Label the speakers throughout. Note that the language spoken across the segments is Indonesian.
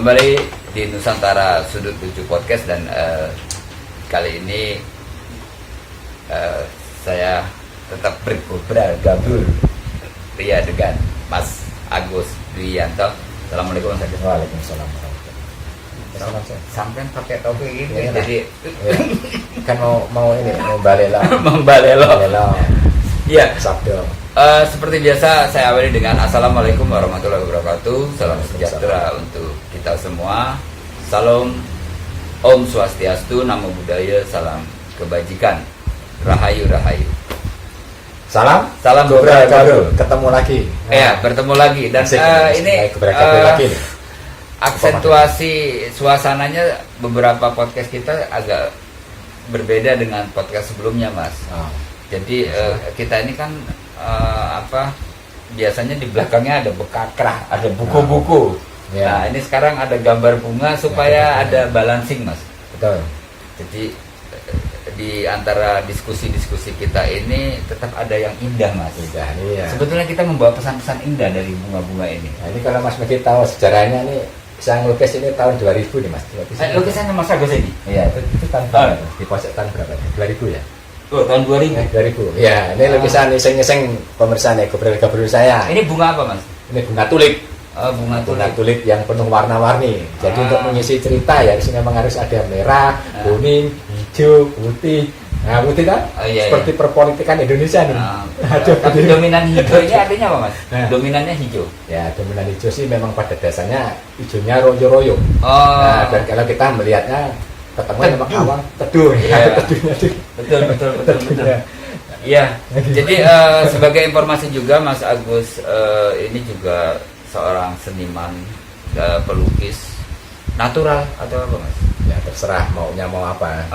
Speaker 1: Kembali di Nusantara Sudut Lucu Podcast dan kali ini saya tetap bergabung dengan Mas Agus Dwianto. Assalamualaikum warahmatullahi wabarakatuh.
Speaker 2: Waalaikumsalam.
Speaker 1: Sampai pakai topi gitu
Speaker 2: ya,
Speaker 1: jadi
Speaker 2: kan mau ini mau balelo.
Speaker 1: Iya.
Speaker 2: Sabdo.
Speaker 1: Seperti biasa saya awali dengan Assalamualaikum warahmatullahi wabarakatuh. Salam sejahtera untuk kita semua. Salam Om Swastiastu, Namo Buddhaya, salam kebajikan. Rahayu Rahayu.
Speaker 2: Salam
Speaker 1: Gobral-Gobral.
Speaker 2: Ketemu lagi.
Speaker 1: Ya, bertemu lagi dan ini
Speaker 2: lagi.
Speaker 1: Aksentuasi suasananya beberapa podcast kita agak berbeda dengan podcast sebelumnya, Mas. Jadi kita ini kan biasanya di belakangnya ada bekakrah, ada buku-buku.
Speaker 2: Ya.
Speaker 1: Nah, ini sekarang ada gambar bunga supaya ada balancing, Mas.
Speaker 2: Betul.
Speaker 1: Jadi di antara diskusi-diskusi kita ini tetap ada yang indah, Mas.
Speaker 2: Indah, iya.
Speaker 1: Sebetulnya kita membawa pesan-pesan indah dari bunga-bunga ini.
Speaker 2: Nah, ini kalau Mas Megi tahu sejarahnya nih, saya ngelukis ini tahun 2000 nih, Mas.
Speaker 1: Lukisannya Mas Agus ini?
Speaker 2: Iya, itu tahun berapa? Di pojok tahun berapa? 2000 ya?
Speaker 1: Oh, tahun 2000.
Speaker 2: 2000. Ya, ini lukisan iseng-iseng pemirsa nih, Gobral-Gobral saya.
Speaker 1: Ini bunga apa, Mas?
Speaker 2: Ini bunga tulip.
Speaker 1: Bunga
Speaker 2: tulip yang penuh warna-warni. Jadi untuk mengisi cerita ya, di sini memang harus ada merah, kuning, hijau, putih. Nah, putih kan? Seperti perpolitikan Indonesia nih.
Speaker 1: Tapi dominan hijau ini artinya apa, Mas? Dannya hijau.
Speaker 2: Ya, dominan hijau sih memang pada dasarnya hijaunya royo-royo. Dan kalau kita melihatnya ketemu memang awal teduh.
Speaker 1: Ya. Betul. Iya. Jadi sebagai informasi juga Mas Agus ini juga seorang seniman pelukis natural atau apa, Mas?
Speaker 2: Ya terserah maunya mau apa.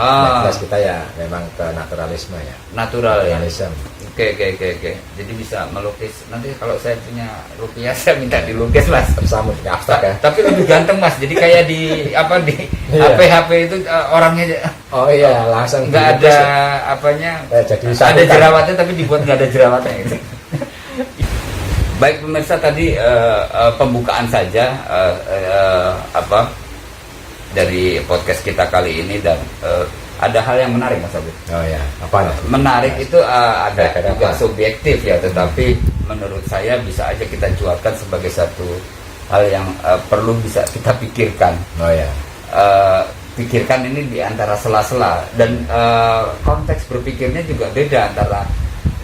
Speaker 2: Jelas kita ya memang ke naturalisme ya.
Speaker 1: Naturalisme. Oke. Jadi bisa melukis. Nanti kalau saya punya rupiah saya minta dilukis, Mas.
Speaker 2: Tersamu di abstrak ya.
Speaker 1: Tapi lebih ganteng, Mas. Jadi kayak di HP itu orangnya.
Speaker 2: Oh iya, langsung
Speaker 1: nggak ada apanya.
Speaker 2: Jadi
Speaker 1: ada jerawatnya tapi dibuat nggak ada jerawatnya gitu. Baik pemirsa, tadi pembukaan saja dari podcast kita kali ini dan ada hal yang menarik, Mas Abid.
Speaker 2: Oh ya, apa?
Speaker 1: Menarik itu ada juga subjektif ya, tetapi menurut saya bisa aja kita jualkan sebagai satu hal yang perlu bisa kita pikirkan.
Speaker 2: Oh ya.
Speaker 1: Pikirkan ini di antara sela-sela dan konteks berpikirnya juga beda antara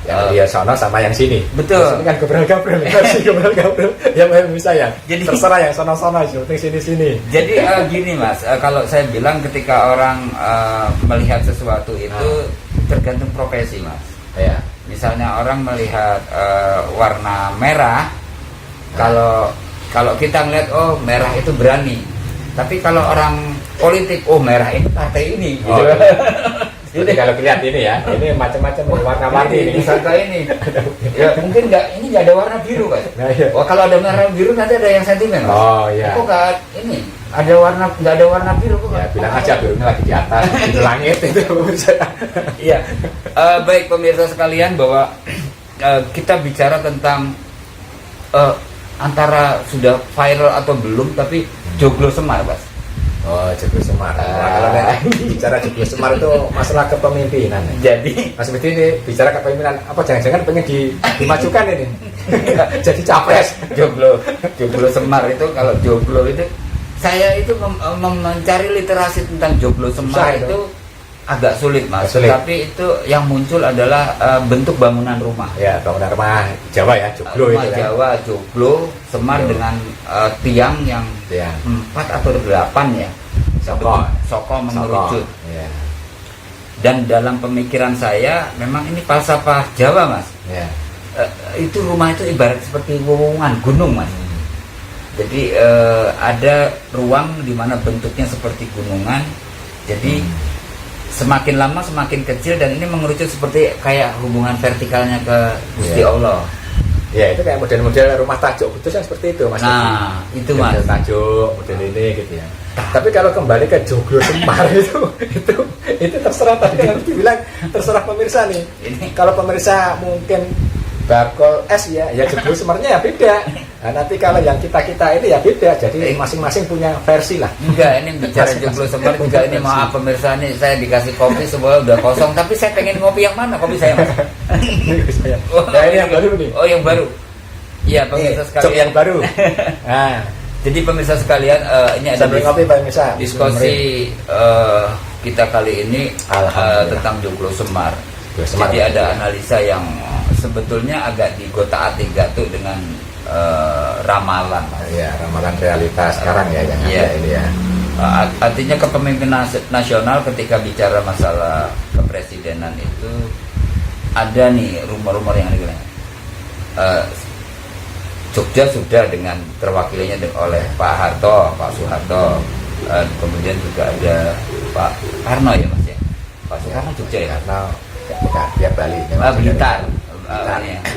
Speaker 2: yang dia sana sama yang sini.
Speaker 1: Betul.
Speaker 2: Ini kan Gobral-Gobral, Gobral-Gobral. Ya bisa ya. Jadi terserah yang sana-sana, penting sini-sini.
Speaker 1: Jadi gini, Mas, kalau saya bilang ketika orang melihat sesuatu itu tergantung profesi, Mas.
Speaker 2: Ya.
Speaker 1: Misalnya orang melihat warna merah, kalau kita ngeliat oh merah itu berani. Tapi kalau orang politik, oh merah itu partai ini, gitu.
Speaker 2: Jadi kalau lihat ini ya, ini macam-macam warna-warni ini.
Speaker 1: Disangka ini. Ya mungkin nggak ada warna biru, kan?
Speaker 2: Nah, iya.
Speaker 1: Oh kalau ada warna biru nanti ada yang sentimen, Mas.
Speaker 2: Oh iya.
Speaker 1: Kok nggak ada warna biru kok?
Speaker 2: Ya bilang aja birunya lagi di atas, di langit itu.
Speaker 1: Iya. Baik pemirsa sekalian, bahwa kita bicara tentang antara sudah viral atau belum, tapi Joglo Semar, Mas.
Speaker 2: Oh, Joglo Semar. Kalau bicara Joglo Semar itu masalah kepemimpinan.
Speaker 1: Jadi
Speaker 2: Mas Medi ini bicara kepemimpinan, apa jangan-jangan pengen dimajukan ini? Jadi capres.
Speaker 1: Joglo Semar itu, kalau Joglo itu saya itu mencari literasi tentang Joglo Semar itu agak sulit, Mas. Tapi itu yang muncul adalah bentuk bangunan rumah.
Speaker 2: Ya, bangunan rumah Jawa ya, Joglo
Speaker 1: rumah
Speaker 2: itu kan.
Speaker 1: Jawa, Joglo Semar dengan tiang yang 4 atau 8 ya. Soko mengerucut.
Speaker 2: Ya.
Speaker 1: Dan dalam pemikiran saya memang ini falsafah Jawa, Mas.
Speaker 2: Ya.
Speaker 1: Itu rumah itu ibarat seperti wewungan gunung, Mas. Jadi ada ruang di mana bentuknya seperti gunungan. Jadi semakin lama semakin kecil dan ini mengerucut seperti kayak hubungan vertikalnya ke Gusti Allah.
Speaker 2: Ya itu kayak model-model rumah tajuk itu yang seperti itu, Mas.
Speaker 1: Nah, itu Mas.
Speaker 2: Model tajuk, model ini gitu ya. Tapi kalau kembali ke Joglo Semar itu terserah, tadi kan dibilang terserah pemirsa nih. Kalau pemirsa mungkin bakul es ya Joglo Semarnya ya beda. Nah, nanti kalau yang kita ini ya beda, jadi masing-masing punya versi lah.
Speaker 1: Enggak, ini bicara Joglo Semar juga ini maaf pemirsa, ini saya dikasih kopi semua udah kosong, tapi saya pengen ngopi yang mana kopi saya mas?
Speaker 2: Nah, ini yang baru nih.
Speaker 1: Oh yang baru. Iya pemirsa sekalian.
Speaker 2: Yang baru. Nah,
Speaker 1: jadi pemirsa sekalian ini ada
Speaker 2: ngopi pemirsa.
Speaker 1: Diskusi kita kali ini tentang Joglo Semar. Jadi ada analisa yang sebetulnya agak digotak-atik gatuk dengan ramalan.
Speaker 2: Ya, ramalan realitas sekarang ya yang ada ini ya.
Speaker 1: Artinya kepemimpinan nasional ketika bicara masalah kepresidenan itu ada nih rumor-rumor yang ada. Jogja sudah dengan terwakilinya oleh Pak Harto, Pak Soeharto, kemudian juga ada Pak Karno ya mas ya. Pak Soeharto Jogja ya.
Speaker 2: Karno ya Bali.
Speaker 1: Blitar.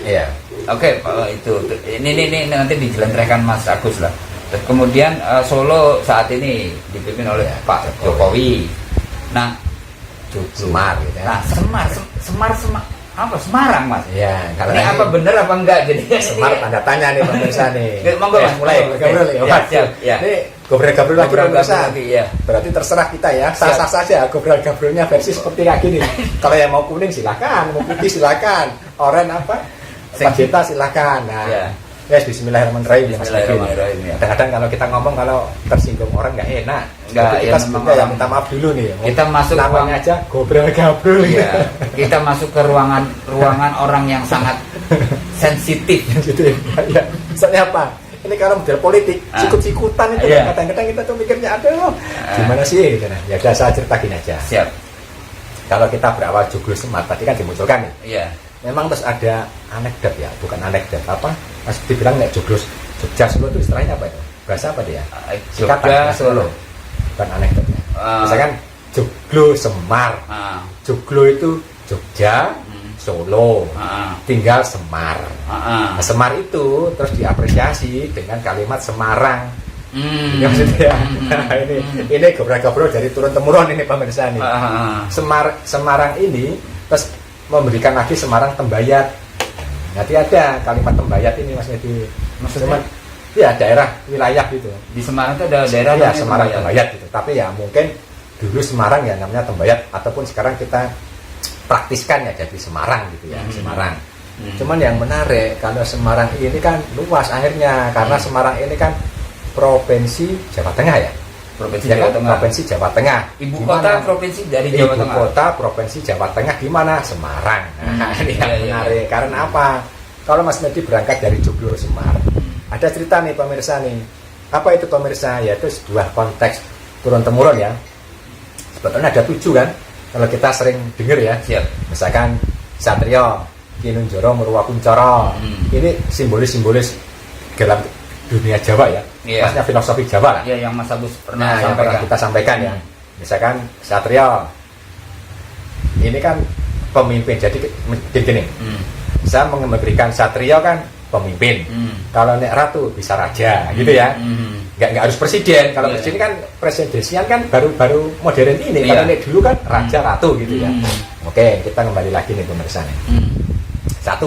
Speaker 2: Iya.
Speaker 1: Oke, itu ini nanti dijelentrehkan Mas Agus lah. Terus kemudian Solo saat ini dipimpin oleh Pak Jokowi. Nah,
Speaker 2: Semar gitu ya.
Speaker 1: Nah, Semar apa Semarang Mas?
Speaker 2: Iya,
Speaker 1: ini apa bener apa enggak jadi
Speaker 2: Semar tanda tanya nih pemirsa nih.
Speaker 1: Monggo Mas mulai.
Speaker 2: Ya. Ini gobrol-gobrol lagi pemirsa.
Speaker 1: Ya.
Speaker 2: Berarti terserah kita ya. Sah-sah saja gobrol-gobrolnya versi seperti kayak gini. Kalau yang mau kuning silakan, mau putih silakan, oranye apa? Magenta silakan. Nah, yes, Bismillahirrahmanirrahim.
Speaker 1: Bismillahirrahmanirrahim. Ya.
Speaker 2: Kadang-kadang kalau kita ngomong kalau tersinggung orang nggak enak.
Speaker 1: Enggak,
Speaker 2: kita sebutnya ya minta maaf dulu nih.
Speaker 1: Kita masuk
Speaker 2: namanya aja gobrol-gobrol.
Speaker 1: Ya. Kita masuk ke ruangan orang yang sangat sensitif.
Speaker 2: Gitu ya. Soalnya apa? Ini kalau model politik, sikut-sikutan itu kadang-kadang kita tuh mikirnya aduh, gimana sih gitu. Ya udah saya cerita gini aja.
Speaker 1: Siap.
Speaker 2: Kalau kita berawal Joglo Semar tadi kan dimunculkan nih.
Speaker 1: Iya.
Speaker 2: Memang terus ada anekdot ya, bukan anekdot apa? Mas dibilang nek Joglo Jogja Solo itu istilahnya apa itu? Bahasa apa dia?
Speaker 1: Jogja Solo.
Speaker 2: Bukan anekdotnya. Misalkan Joglo Semar. Joglo itu Jogja, Solo. Tinggal Semar. Nah, Semar itu terus diapresiasi dengan kalimat Semarang. Ini maksudnya ini gobrol-gobrol dari turun temurun ini pemirsa nih. Semarang ini terus memberikan lagi Semarang Tembayat. Nanti ada kalimat Tembayat ini Mas Medi. Maksudnya ya daerah wilayah gitu.
Speaker 1: Di Semarang itu ada daerah
Speaker 2: ya Semarang Tembayat gitu. Tapi ya mungkin dulu Semarang ya namanya Tembayat ataupun sekarang kita praktiskan ya jadi Semarang gitu ya, Semarang. Cuman yang menarik kalau Semarang ini kan luas akhirnya karena Semarang ini kan provinsi Jawa Tengah ya.
Speaker 1: Provinsi Jawa Tengah.
Speaker 2: Provinsi Jawa Tengah.
Speaker 1: Ibu kota provinsi dari Jawa Tengah.
Speaker 2: Ibu kota provinsi Jawa Tengah di mana? Semarang. Nah, ini yang menarik. Karena apa? Kalau Mas Medi berangkat dari Joglo Semar, ada cerita nih pemirsa nih. Apa itu pemirsa? Yaitu sebuah konteks turun temurun ya. Sebetulnya ada 7 kan? Kalau kita sering dengar ya.
Speaker 1: Siap.
Speaker 2: Misalkan Satrio, Kinunjoro, Murwakuncoro. Ini simbolis-simbolis dalam dunia Jawa ya. Maksudnya filosofi Jawa lah.
Speaker 1: Iya, yang Mas Agus pernah
Speaker 2: yang pernah kita sampaikan ya. Misalkan Satrio ini kan pemimpin, jadi gini. Saya memberikan Satrio kan pemimpin. Kalau nek ratu bisa raja gitu ya. Nggak harus presiden. Kalau presiden kan presidensian kan baru modern ini. Kalau nek dulu kan raja ratu gitu ya. Oke, kita kembali lagi nih pemirsa nih. 1.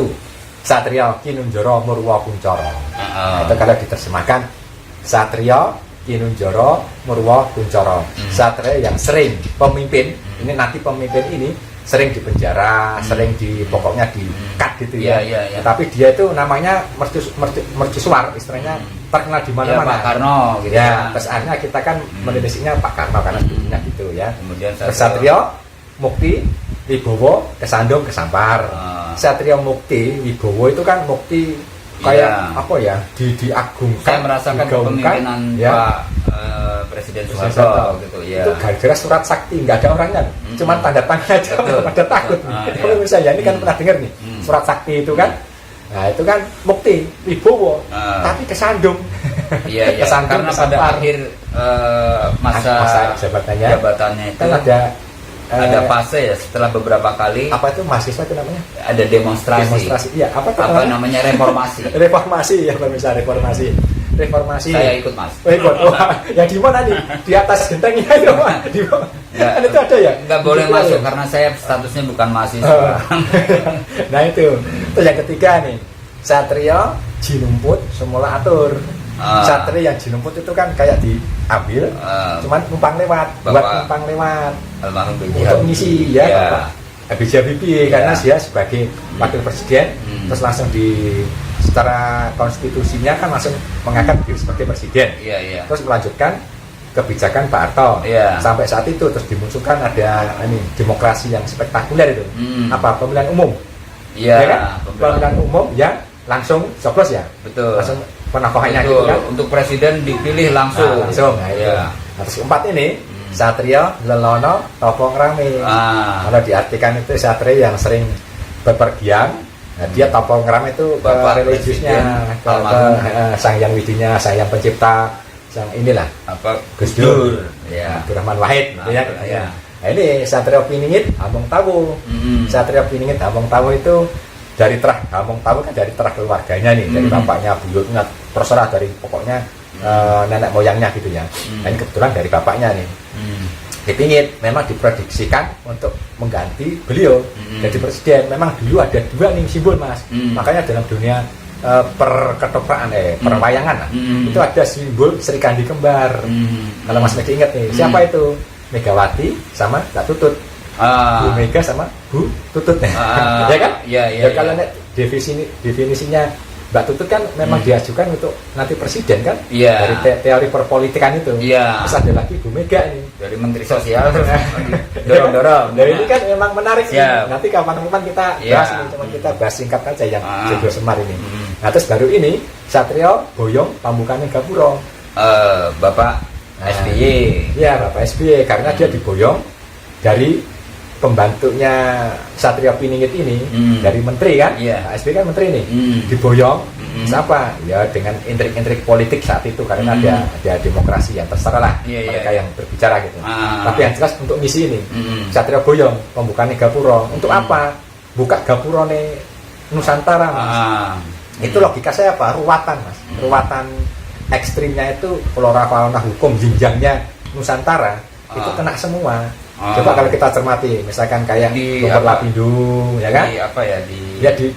Speaker 2: Satrio Kinunjoro Murwakuncoro. Nah, itu kalau diterjemahkan Satrio Kinunjoro Murwakuncoro. Satrio yang sering pemimpin, ini nanti pemimpin ini sering dipenjara, sering pokoknya di-cut gitu ya. Tapi dia itu namanya mercusuar, istilahnya terkenal di mana-mana.
Speaker 1: Pak Karno gitu
Speaker 2: ya. Terus akhirnya kita kan menulisnya Pak Karno karena sebetulnya gitu ya.
Speaker 1: Kemudian
Speaker 2: Satrio Mukti Wibowo Kesandung Kesampar. Satrio Mukti Wibowo itu kan mukti kayak apa ya diagungkan.
Speaker 1: Saya merasakan kepemimpinan ya. Pak Presiden Soeharto gitu ya.
Speaker 2: Itu gara-gara surat sakti, nggak ada orangnya, cuman tanda tangan aja pada takut. Kalau misalnya ini kan pernah dengar nih surat sakti itu kan. Nah itu kan Mukti Wibowo, tapi Kesandung.
Speaker 1: Iya,
Speaker 2: Kesandung
Speaker 1: karena pada akhir masa jabatannya itu
Speaker 2: kan
Speaker 1: ada fase ya setelah beberapa kali
Speaker 2: apa itu mahasiswa itu namanya
Speaker 1: ada demonstrasi
Speaker 2: iya apa
Speaker 1: namanya reformasi
Speaker 2: ya pemirsa reformasi
Speaker 1: saya ikut Mas
Speaker 2: ikut yang di mana nih di atas genteng ya di kan itu ada ya
Speaker 1: nggak boleh masuk karena saya statusnya bukan mahasiswa.
Speaker 2: Nah itu yang ketiga nih Satrio jinumput semula atur. Satrio yang jinumput itu kan kayak diambil, cuman numpang lewat, buat numpang lewat.
Speaker 1: Almarhum B.J.
Speaker 2: Untuk ngisi ya,
Speaker 1: Iya.
Speaker 2: Bapak B.J. Habibie karena dia sebagai wakil presiden, terus langsung secara konstitusinya kan langsung mengangkat diri sebagai presiden.
Speaker 1: Iya, iya.
Speaker 2: Terus melanjutkan kebijakan Pak Harto.
Speaker 1: Iya.
Speaker 2: Sampai saat itu terus dimunculkan ada demokrasi yang spektakuler itu. Apa? Pemilihan umum.
Speaker 1: Iya,
Speaker 2: Ya kan? Pemilihan umum yang langsung coblos ya.
Speaker 1: betul.
Speaker 2: Langsung penokohannya
Speaker 1: Betul.
Speaker 2: gitu kan.
Speaker 1: Untuk presiden dipilih langsung.
Speaker 2: Langsung. Nah, itu.
Speaker 1: Iya.
Speaker 2: Nah, terus keempat ini Satrio, Lelono, Topong Rame. Kalau diartikan itu Satrio yang sering bepergian, nah, dia Topong Rame itu
Speaker 1: Bapak
Speaker 2: religiusnya,
Speaker 1: Presiden, almarhum.
Speaker 2: Sang Yang Widinya, Sang Yang Pencipta, Sang inilah
Speaker 1: Apa?
Speaker 2: Gus Dur,
Speaker 1: Ya.
Speaker 2: Abdurrahman Wahid,
Speaker 1: Nah,
Speaker 2: gitu ya.
Speaker 1: iya.
Speaker 2: Nah, ini Satrio Piningit, Hamong Tawu. Satrio Piningit, Hamong Tawu itu dari terah Hamong Tawu kan dari terah keluarganya nih, dari bapaknya, buyutnya, terserah dari pokoknya nenek moyangnya gitu ya. Nah, ini kebetulan dari bapaknya nih. Dipingit memang diprediksikan untuk mengganti beliau jadi presiden. Memang dulu ada dua nih simbol mas. Makanya dalam dunia perketopraan perwayangan lah, itu ada simbol Serikandi kembar. Kalau Mas Megi ingat nih, siapa itu? Megawati sama Mbak Tutut. Bu Mega sama Bu Tutut ya kan?
Speaker 1: Iya.
Speaker 2: Kalau definisinya Mbak Tutut kan memang diajukan untuk nanti presiden kan?
Speaker 1: Iya.
Speaker 2: Dari teori perpolitikan itu.
Speaker 1: Iya.
Speaker 2: Terus ada lagi Bu Mega nih.
Speaker 1: Dari Menteri Sosial terus dorong-dorong.
Speaker 2: Nah ini kan memang menarik nih.
Speaker 1: Siap.
Speaker 2: Nanti kapan-kapan kita
Speaker 1: Iya.
Speaker 2: bahas ini, cuma kita bahas singkat aja yang Jogo Semar ini.
Speaker 1: Mm.
Speaker 2: Nah terus baru ini Satrio Boyong Pambukaning Gapura.
Speaker 1: Bapak SBY.
Speaker 2: Ya Bapak SBY karena dia diboyong dari pembantunya Satrio Piningit ini dari menteri kan.
Speaker 1: Iya.
Speaker 2: Pak SBY kan menteri nih. Diboyong. Siapa? Ya dengan intrik-intrik politik saat itu karena ada demokrasi yang terserah lah mereka yang berbicara gitu. Tapi yang jelas untuk misi ini Satrio Boyong pembukaan Gapura untuk apa? Buka Gapura nih Nusantara mas. Itu logika saya apa? Ruwatan mas. Ruwatan ekstrimnya itu flora fauna hukum jenjangnya Nusantara itu kena semua. Coba kalau kita cermati, misalkan kayak
Speaker 1: Di
Speaker 2: Lumpur
Speaker 1: apa?
Speaker 2: Lapindo, ya kan?
Speaker 1: Di apa ya?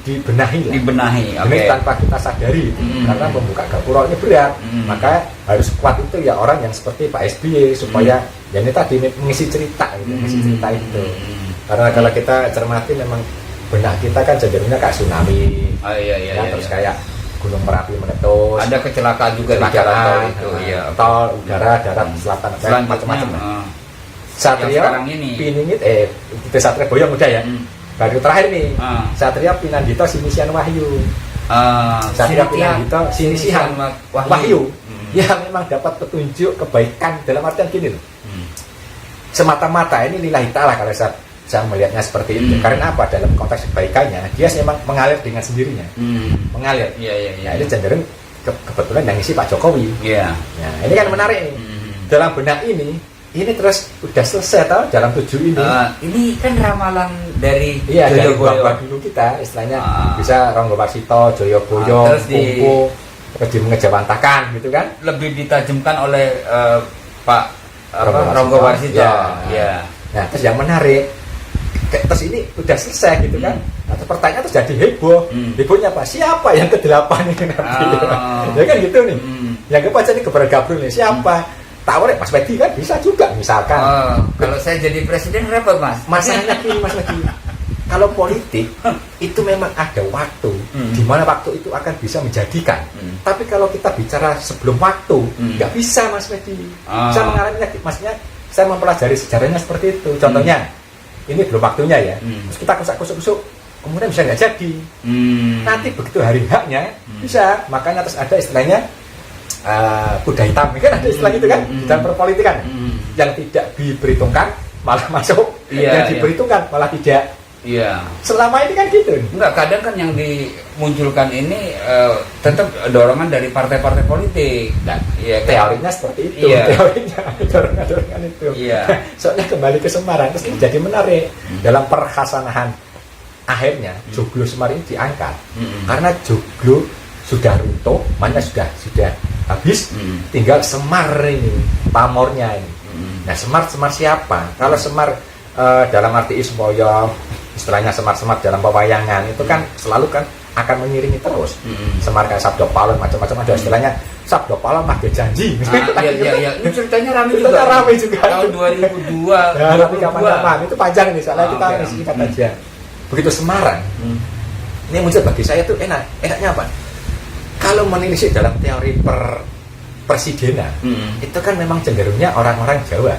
Speaker 2: Dibenahi lah.
Speaker 1: Dibenahi.
Speaker 2: Ini tanpa kita sadari, karena membuka Gapura ini berat, maka harus kuat itu ya orang yang seperti Pak SBY supaya ya ini tadi mengisi cerita, gitu, mengisi cerita itu. Karena kalau kita cermati memang benak kita kan cenderungnya kayak tsunami,
Speaker 1: Iya.
Speaker 2: terus kayak Gunung Merapi meletus,
Speaker 1: Ada kecelakaan juga di jalan tol itu. Iya.
Speaker 2: tol, udara, darat, selatan, macam-macam. Satrio
Speaker 1: sekarang ini.
Speaker 2: Piningit itu Satrio Boyong udah ya. Baru terakhir nih. Satrio Pinandito Sinisian Wahyu. Satrio Pinandito Sinisian Wahyu. Ya memang dapat petunjuk kebaikan dalam artian gini loh. Semata-mata ini lillahi ta'ala kalau saya melihatnya seperti itu. Karena apa? Dalam konteks kebaikannya dia memang mengalir dengan sendirinya. Mengalir.
Speaker 1: Iya.
Speaker 2: Nah, ini cenderung kebetulan yang isi Pak Jokowi.
Speaker 1: Iya.
Speaker 2: Nah, ini kan menarik nih. Dalam benak ini terus udah selesai tau dalam 7 ini.
Speaker 1: Ini kan ramalan dari
Speaker 2: Iya dari
Speaker 1: Joyoboyo.
Speaker 2: bapak dulu kita istilahnya bisa Ronggo Warsito, Joyoboyo,
Speaker 1: Terus
Speaker 2: Kumpu, terus mengejawantakan gitu kan.
Speaker 1: lebih ditajamkan oleh Pak
Speaker 2: Ronggo
Speaker 1: Ronggo Warsito.
Speaker 2: Ya. Nah terus yang menarik terus ini udah selesai gitu kan. Nah, terus pertanyaan terus jadi heboh. Hebohnya apa? Siapa yang ke-8 ini nanti? Ya kan gitu nih. Yang keempat ini kepada Gabriel nih siapa? Tahu deh Mas Medi kan bisa juga misalkan.
Speaker 1: Kalau saya jadi presiden repot mas.
Speaker 2: Masalahnya gini Mas Medi. Kalau politik itu memang ada waktu di mana waktu itu akan bisa menjadikan. Tapi kalau kita bicara sebelum waktu nggak bisa Mas Medi. Saya mengalaminya, maksudnya saya mempelajari sejarahnya seperti itu. Contohnya ini belum waktunya ya. Terus kita kusuk-kusuk kemudian bisa nggak jadi. Nanti begitu hari haknya bisa. Makanya terus ada istilahnya kuda hitam, kan ada istilah itu kan di dalam perpolitikan. Yang tidak diperhitungkan malah masuk, yang diperhitungkan malah tidak.
Speaker 1: Iya.
Speaker 2: Selama ini kan gitu.
Speaker 1: Enggak, kadang kan yang dimunculkan ini tetap dorongan dari partai-partai politik.
Speaker 2: Nah,
Speaker 1: iya,
Speaker 2: teorinya seperti itu.
Speaker 1: Iya.
Speaker 2: Teorinya dorongan itu.
Speaker 1: Iya.
Speaker 2: Soalnya kembali ke Semarang terus ini jadi menarik dalam perhasanahan akhirnya Joglo Semar ini diangkat karena Joglo sudah runtuh, mana sudah habis, tinggal Semar ini pamornya ini. Nah Semar siapa? Kalau Semar dalam arti ismoyo, istilahnya Semar dalam pewayangan itu kan selalu kan akan mengiringi terus. Semar kayak Sabdo Palon macam-macam ada istilahnya Sabdo Palon mah janji.
Speaker 1: Iya. Ini ceritanya ramai juga.
Speaker 2: Ceritanya ramai juga.
Speaker 1: Tahun 2002.
Speaker 2: Ya, tapi kapan-kapan itu panjang nih, soalnya kita singkat aja. Begitu Semarang, ini muncul bagi saya tuh enaknya apa? Kalau menelisik dalam teori presidenan, itu kan memang cenderungnya orang-orang Jawa.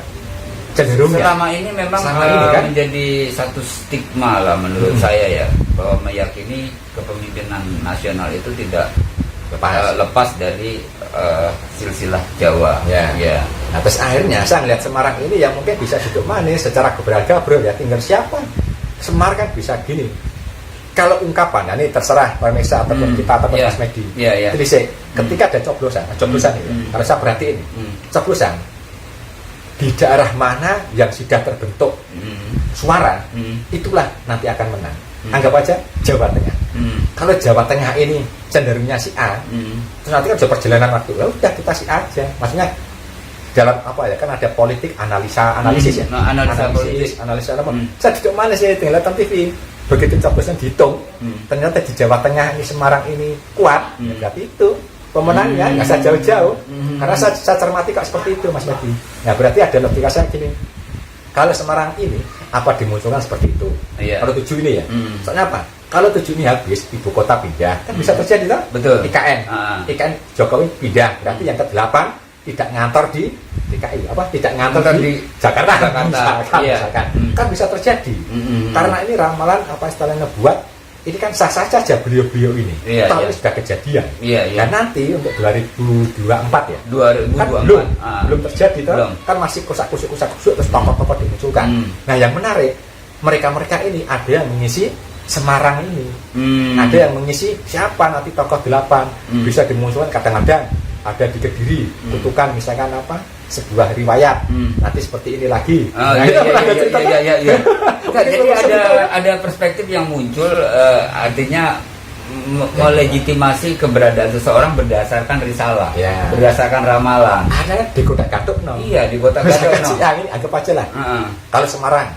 Speaker 2: Cenderungnya.
Speaker 1: Selama ini memang kan menjadi satu stigma lah menurut saya ya, bahwa meyakini kepemimpinan nasional itu tidak lepas dari silsilah Jawa.
Speaker 2: Ya. Nah, terus akhirnya saya ngeliat Semarang ini yang mungkin bisa duduk manis secara gebraga-bro ya, tinggal siapa. Semar kan bisa gini. Kalau ungkapan, ini terserah pemirsa ataupun kita ataupun Mas Medi. Jadi ketika ada coblosan ini, kalau saya perhatiin, coblosan di daerah mana yang sudah terbentuk suara, itulah nanti akan menang. Anggap aja Jawa Tengah. Kalau Jawa Tengah ini cenderungnya si A, terus nanti kan ada perjalanan waktu, udah kita si A aja. Maksudnya dalam apa ya, kan ada politik analisis ya, analisa apa. Saya duduk mana sih tinggal nonton TV, begitu coblosan dihitung, ternyata di Jawa Tengah ini Semarang ini kuat, ya berarti itu pemenangnya nggak usah jauh-jauh, karena saya cermati kok seperti itu Mas Medi. Nah berarti ada logika saya gini, kalau Semarang ini apa dimunculkan seperti itu, kalau 7 ini ya, soalnya apa? Kalau 7 ini habis, ibu kota pindah, kan bisa terjadi toh?
Speaker 1: Betul.
Speaker 2: IKN Jokowi pindah, berarti yang ke-8 tidak ngantor di DKI, tidak ngantor di Jakarta. Misalkan. Kan bisa terjadi. Karena ini ramalan apa istilahnya buat, ini kan sah saja beliau-beliau ini. Ini sudah kejadian. Dan nanti untuk 2024 ya. 2024. Kan belum terjadi toh. Kan masih kusuk terus tokoh-tokoh dimunculkan. Nah, yang menarik, mereka-mereka ini ada yang mengisi Semarang ini. Ada yang mengisi siapa nanti tokoh 8 bisa dimunculkan kadang-kadang ada di Kediri, kutukan misalkan apa sebuah riwayat nanti seperti ini lagi.
Speaker 1: Jadi ada perspektif yang muncul, artinya melegitimasi keberadaan seseorang berdasarkan risalah, berdasarkan ramalan.
Speaker 2: Ada di Kota Gatuk
Speaker 1: di Kota Gatuk
Speaker 2: ini anggap aja lah. Kalau Semarang,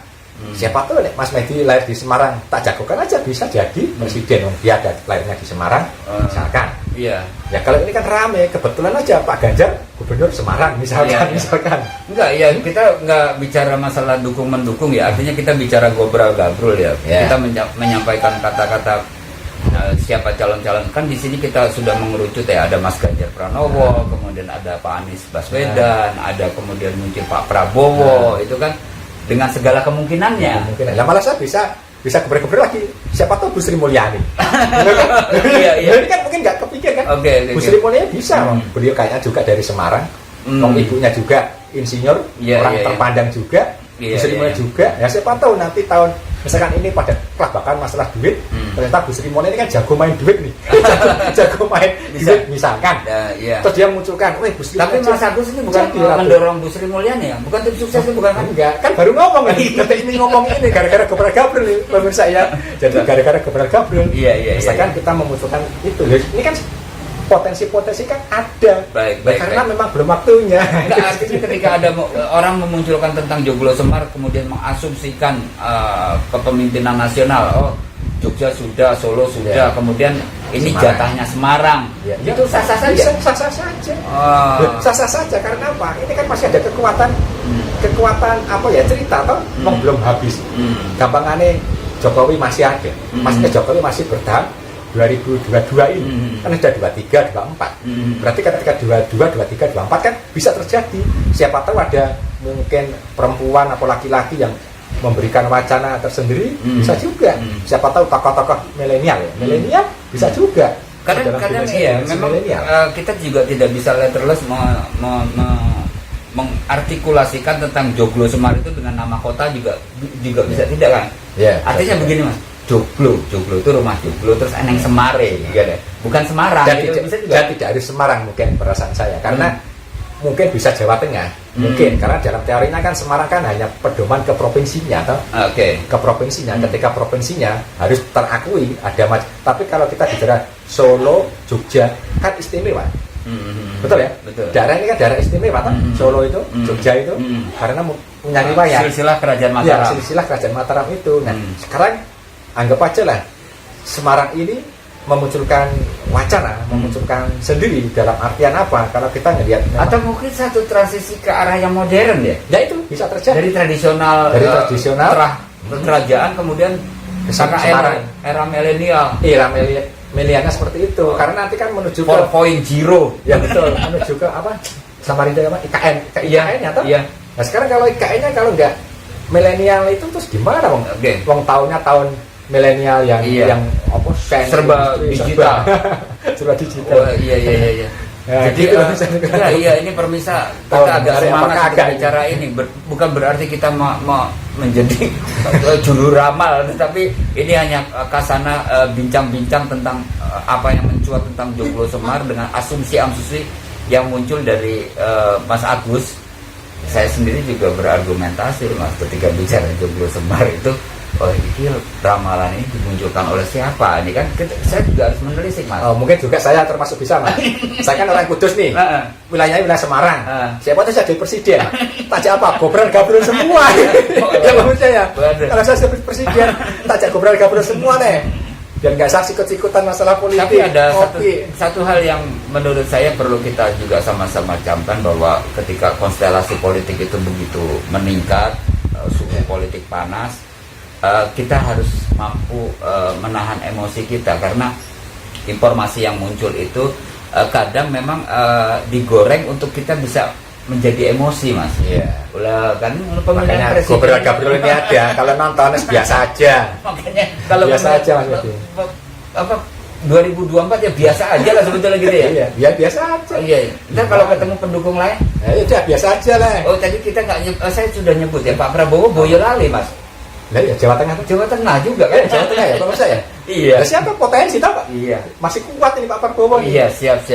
Speaker 2: siapa tuh Mas Medi lahir di Semarang, tak jagokan aja bisa jadi presiden. Dia ada lahirnya di Semarang, misalkan. Ya kalau ini kan rame, kebetulan aja Pak Ganjar gubernur Semarang misalkan.
Speaker 1: Enggak ya, kita enggak bicara masalah dukung mendukung ya, artinya kita bicara gobral gabrul ya. Kita menyampaikan kata-kata siapa calon-calon, kan di sini kita sudah mengerucut ya, ada Mas Ganjar Pranowo, kemudian ada Pak Anies Baswedan, ada kemudian muncul Pak Prabowo, itu kan dengan segala kemungkinannya.
Speaker 2: Lah malah saya bisa keber-keber lagi, siapa tahu Bu Sri Mulyani. Ini kan mungkin nggak kepikir kan. Bu Sri Mulyani bisa, beliau kayaknya juga dari Semarang, ibunya juga insinyur, orang terpandang juga. Bu Sri Mulyani juga, ya siapa tahu nanti tahun misalkan ini pada bahkan masalah duit, ternyata Bu Sri Mulyani ini kan jago main duit nih, jago main duit misalkan. Terus dia munculkan, Bu Sri
Speaker 1: Mulyani. Tapi Mas Agus ini bukan mendorong Bu Sri Mulyani ya, bukan tim suksesnya, bukan kan?
Speaker 2: Enggak, kan baru ngomong nih, ini ngomong ini gara-gara gobral gabrul nih pemirsa ya. Jadi gara-gara gobral gabrul. Misalkan kita memunculkan itu, ini kan potensi-potensi kan ada. Karena memang belum waktunya.
Speaker 1: Artinya ketika ada orang memunculkan tentang Joglo Semar, kemudian mengasumsikan kepemimpinan nasional, Jogja sudah, Solo sudah, kemudian ini jatahnya Semarang. Itu sah-sah saja.
Speaker 2: Sah-sah saja karena apa? Ini kan masih ada kekuatan apa ya, cerita toh, belum habis. Gampangannya Jokowi masih ada. Maksudnya Jokowi masih bertahan 2022 ini kan sudah 23, 24. Berarti ketika 22, 23, 24 kan bisa terjadi. Siapa tahu ada mungkin perempuan atau laki-laki yang memberikan wacana tersendiri, bisa juga. Siapa tahu tokoh-tokoh milenial bisa juga.
Speaker 1: Kadang ya, memang kita juga tidak bisa letterless mengartikulasikan tentang Joglo Semar itu dengan nama kota juga bisa tidak kan? Artinya begini Mas. Joglo itu rumah Joglo, terus eneng Semare, bukan Semarang.
Speaker 2: Dan tidak harus Semarang mungkin perasaan saya, karena mungkin bisa Jawa Tengah, mungkin karena dalam teorinya kan Semarang kan hanya pedoman ke provinsinya, toh? Ke provinsinya. Ketika provinsinya harus terakui ada tapi kalau kita bicara Solo, Jogja kan istimewa. Betul ya? Betul. Daerah ini kan daerah istimewa toh? Solo itu, Jogja itu, karena punya riwayat.
Speaker 1: Silsilah Kerajaan Mataram.
Speaker 2: Silsilah Kerajaan Mataram itu. Nah, sekarang anggap aja lah Semarang ini memunculkan wacana, memunculkan sendiri dalam artian apa? Kalau kita ngelihat
Speaker 1: Atau mungkin satu transisi ke arah yang modern ya?
Speaker 2: ya itu bisa terjadi
Speaker 1: Dari tradisional, kerajaan kemudian
Speaker 2: Kesana
Speaker 1: karena era milenial,
Speaker 2: era milenialnya seperti itu. Karena nanti kan menuju ke
Speaker 1: 4.0.
Speaker 2: ya betul, menuju ke apa? Samarinda apa? IKN, IKN atau?
Speaker 1: Iya.
Speaker 2: Nah sekarang kalau IKN-nya kalau nggak milenial itu terus gimana bang?
Speaker 1: Oke.
Speaker 2: Wong tahunnya tahun milenial yang
Speaker 1: Iya.
Speaker 2: yang apa?
Speaker 1: Serba digital.
Speaker 2: serba digital.
Speaker 1: Oh, iya.
Speaker 2: Ya,
Speaker 1: Jadi
Speaker 2: gitu, misalnya.
Speaker 1: iya ini permisa
Speaker 2: Tahun
Speaker 1: kita agak
Speaker 2: baru
Speaker 1: semangat
Speaker 2: apakah
Speaker 1: untuk
Speaker 2: agak
Speaker 1: bicara ini. Bukan berarti kita menjadi juru ramal, tetapi ini hanya kasana bincang-bincang tentang apa yang mencuat tentang Joglo Semar dengan asumsi-asumsi yang muncul dari Mas Agus. Saya sendiri juga berargumentasi Mas ketika bicara Joglo Semar itu, oh ini ramalan ini dimunculkan oleh siapa? Ini kan saya juga harus menelisik Mas.
Speaker 2: Oh, mungkin juga saya termasuk bisa mas. Saya kan orang Kudus nih, wilayahnya wilayah Semarang. Siapa tuh saya jadi presiden? Tajak apa? Gobral gabrol semua. Ya maksud saya. Kalau saya jadi presiden, tajak gobral gabrol semua nih. Biar nggak usah sikut-sikutan masalah politik.
Speaker 1: Tapi ada satu hal yang menurut saya perlu kita juga sama-sama camkan, bahwa ketika konstelasi politik itu begitu meningkat, suhu politik panas, kita harus mampu menahan emosi kita, karena informasi yang muncul itu kadang memang digoreng untuk kita bisa menjadi emosi mas.
Speaker 2: Iya.
Speaker 1: Ulah kan
Speaker 2: Makanya Gobral Gabrol ini ada. Kalau nonton biasa aja.
Speaker 1: Makanya kalau
Speaker 2: biasa aja mas.
Speaker 1: Apa 2024 ya biasa aja lah sebetulnya gitu ya.
Speaker 2: Iya, ya biasa aja.
Speaker 1: Oh, iya. Dan kalau ketemu pendukung lain,
Speaker 2: ya udah biasa aja lah.
Speaker 1: Oh tadi kita nggak saya sudah nyebut ya Pak Prabowo Boyolali mas.
Speaker 2: Lah ya Jawa Tengah tuh.
Speaker 1: Jawa Tengah juga kan?
Speaker 2: Jawa Tengah ya, kalau saya.
Speaker 1: Iya.
Speaker 2: Nah, siapa potensi tahu Pak?
Speaker 1: Iya.
Speaker 2: Masih kuat ini Pak Prabowo.
Speaker 1: Iya, siap.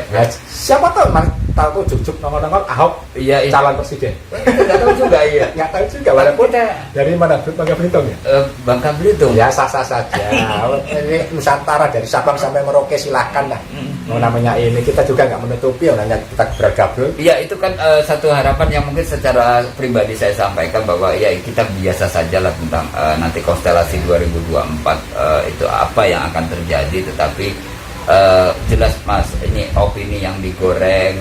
Speaker 2: Nah, siapa tahu tahu juk nongol-nongol Ahok
Speaker 1: iya.
Speaker 2: calon presiden.
Speaker 1: Nggak tahu juga iya.
Speaker 2: Nggak tahu juga walaupun dari mana Bangka Belitung ya?
Speaker 1: Bangka Belitung.
Speaker 2: Ya sah-sah saja. Ini Nusantara dari Sabang sampai Merauke silahkan lah. Mau namanya ini kita juga nggak menutupi namanya kita bergabung.
Speaker 1: Iya itu kan satu harapan yang mungkin secara pribadi saya sampaikan, bahwa ya kita biasa saja lah tentang nanti konstelasi 2024 itu apa yang akan terjadi, tetapi jelas mas ini opini yang digoreng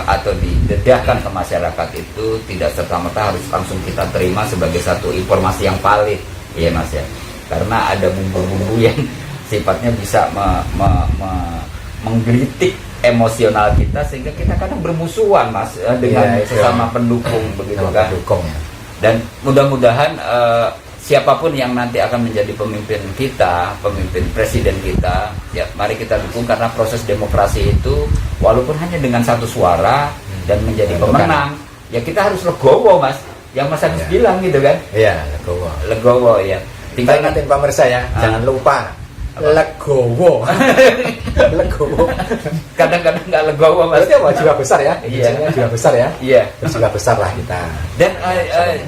Speaker 1: atau didedahkan ke masyarakat itu tidak serta-merta harus langsung kita terima sebagai satu informasi yang valid, iya mas ya, karena ada bumbu-bumbu yang sifatnya bisa menggelitik emosional kita sehingga kita kadang bermusuhan mas dengan sesama pendukung begitu kan.
Speaker 2: Pendukung ya.
Speaker 1: Dan mudah-mudahan siapapun yang nanti akan menjadi pemimpin kita, pemimpin presiden kita, ya mari kita dukung, karena proses demokrasi itu walaupun hanya dengan satu suara dan menjadi pemenang, ya kita harus legowo mas, yang Mas Agus bilang gitu kan?
Speaker 2: Iya,
Speaker 1: legowo ya.
Speaker 2: Tinggal nanti pemirsa ya, jangan lupa legowo. Legowo.
Speaker 1: Kadang-kadang nggak legowo mas.
Speaker 2: Berarti apa? Jiwa besar ya?
Speaker 1: Iya.
Speaker 2: Jiwa besar ya?
Speaker 1: Iya.
Speaker 2: Jiwa besar lah kita.
Speaker 1: Dan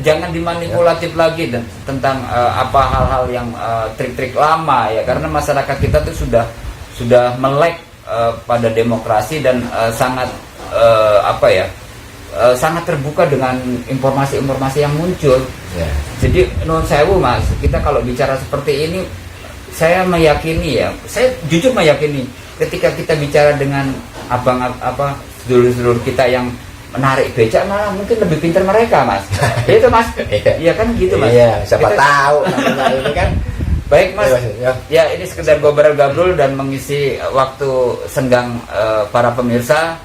Speaker 1: jangan dimanipulatif lagi tentang apa hal-hal yang trik-trik lama ya, karena masyarakat kita tuh sudah melek pada demokrasi dan sangat sangat terbuka dengan informasi-informasi yang muncul.
Speaker 2: Yeah.
Speaker 1: Jadi nuwun sewu mas, kita kalau bicara seperti ini, saya meyakini ya, saya jujur meyakini ketika kita bicara dengan sedulur-sedulur kita yang menarik becak, malah mungkin lebih pintar mereka mas. Itu mas, iya kan gitu mas.
Speaker 2: Iya, siapa tahu namanya ini kan.
Speaker 1: Baik mas, ya ini sekedar Gobral Gabrol dan mengisi waktu senggang para pemirsa.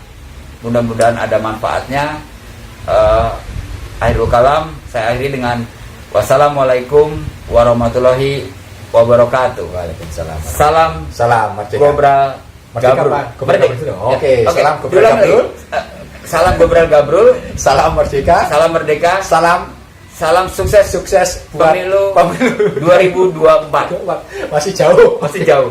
Speaker 1: Mudah-mudahan ada manfaatnya. Akhirul kalam, saya akhiri dengan wassalamualaikum warahmatullahi wabarakatuh.
Speaker 2: Waalaikumsalam.
Speaker 1: Salam
Speaker 2: Merdeka.
Speaker 1: Gobral Gabrol.
Speaker 2: Oke, salam Gobral Gabrol.
Speaker 1: Salam Gobral Gabrol.
Speaker 2: Salam Merdeka.
Speaker 1: Salam Merdeka. Salam sukses
Speaker 2: buat
Speaker 1: pemilu 2024.
Speaker 2: Masih jauh.